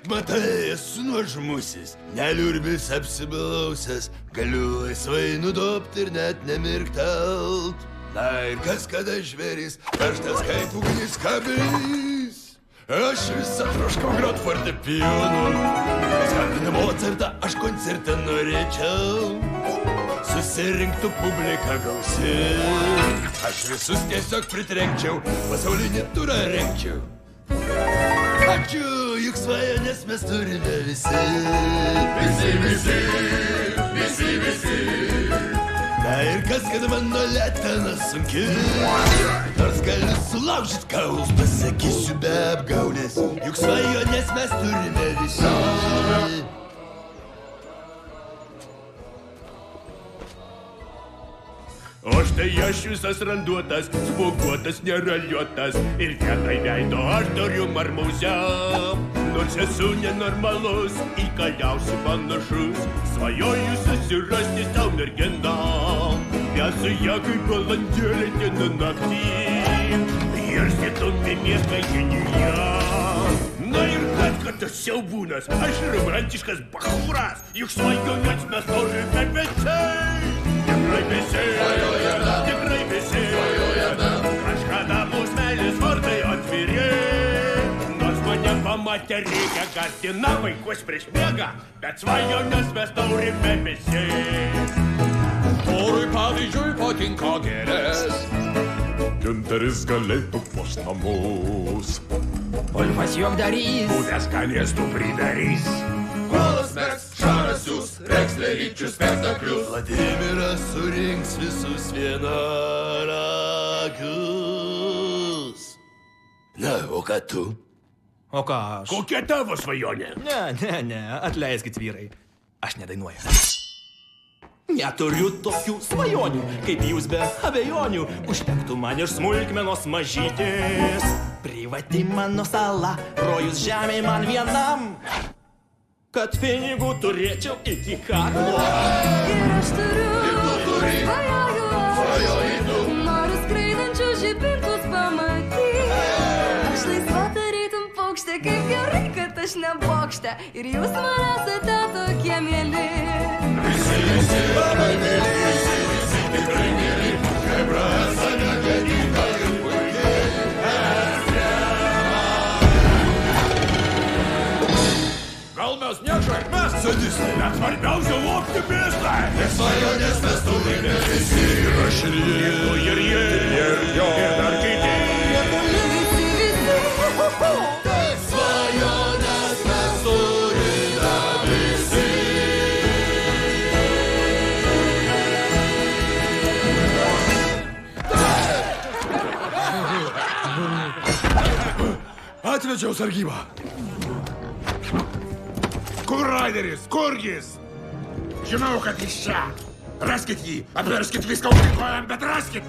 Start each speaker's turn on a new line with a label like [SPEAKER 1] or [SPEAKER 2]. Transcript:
[SPEAKER 1] Matai, esu nuožmusis, neliurbis apsiblausias, galiu laisvai nudobti ir net nemirktelt. Na ir kas kada žvėris, karštas kaip ugnis kablys. Aš visą troškau grot fortepijonu, skambina Mozartą, aš koncerte norėčiau. Susirinktų publika gausi, aš visus tiesiog pritrenkčiau, pasaulinį turą renkčiau. Ačiū, juk svajonės mes turime visi. Visi. Na ir kas, kad mano letena sunki, nors galiu sulaužyt kaulus, pasakysiu be apgaulės, juk svajonės mes turime visi.
[SPEAKER 2] O štai aš visas randuotas, spuoguotas, neraliuotas ir vietoj veido aš turiu marmuzę. Nors esu nenormalus, įkaliausiu panašus, svajoju susirasti sau merginą. Mes su ja kaip balandėlė diena naktį ir sėtume miestą genija. Na ir kad tas siaubūnas, aš romantiškas bachūras, juk svajonės mes norime visi. Tikrai visi, kažkada mūsų meilės vartai atviri. Nors mane pamatę reikia gąsdina vaikus prieš miegą, bet svajonės mes norime visi.
[SPEAKER 3] Chorui pavyzdžiui patinka gėlės, Giunteris galėtų puošt namus.
[SPEAKER 4] Ulfas juokdarys,
[SPEAKER 2] Buvęs skanėstų pridarys.
[SPEAKER 3] Kolas mes šarasius, reksleryčius spektaklius.
[SPEAKER 1] Vladimiras surinks visus vienaragius. Na, o ką tu?
[SPEAKER 4] o ką aš?
[SPEAKER 2] Kokia tavo svajonė?
[SPEAKER 4] Ne, atleiskit vyrai, aš nedainuoju. Neturiu tokių svajonių, kaip jūs be abejonių, užtektų man ir smulkmenos mažytės. Privati mano sala, rojus žemė man vienam, kad pinigų turėčiau iki kaklo.
[SPEAKER 5] Ir aš turiu, svajoju, noriu skraidančių žibintus pamatyti. Aš laisva tarytum paukštė, kaip gerai, kad aš ne bokšte. Ir jūs man esate tokie mieli.
[SPEAKER 3] Visi labai mėly, visi tikrai mėly, kaip rasa negadinga ir puikiai esrema. Gal mes nešakmes sadistai,
[SPEAKER 2] Bet svarbiausia optimistai.
[SPEAKER 3] nes svajonės mes turime visi. Ir aš ir jie, ir jo,
[SPEAKER 2] Ir dar kiti.
[SPEAKER 3] svajonės mes turime visi.
[SPEAKER 2] Atvedžiau sargybą. Kur Raideris? Kur jis?
[SPEAKER 6] Žinau, kad iš čia. Raskit jį, apverskit viską aukštyn kojam, bet raskit.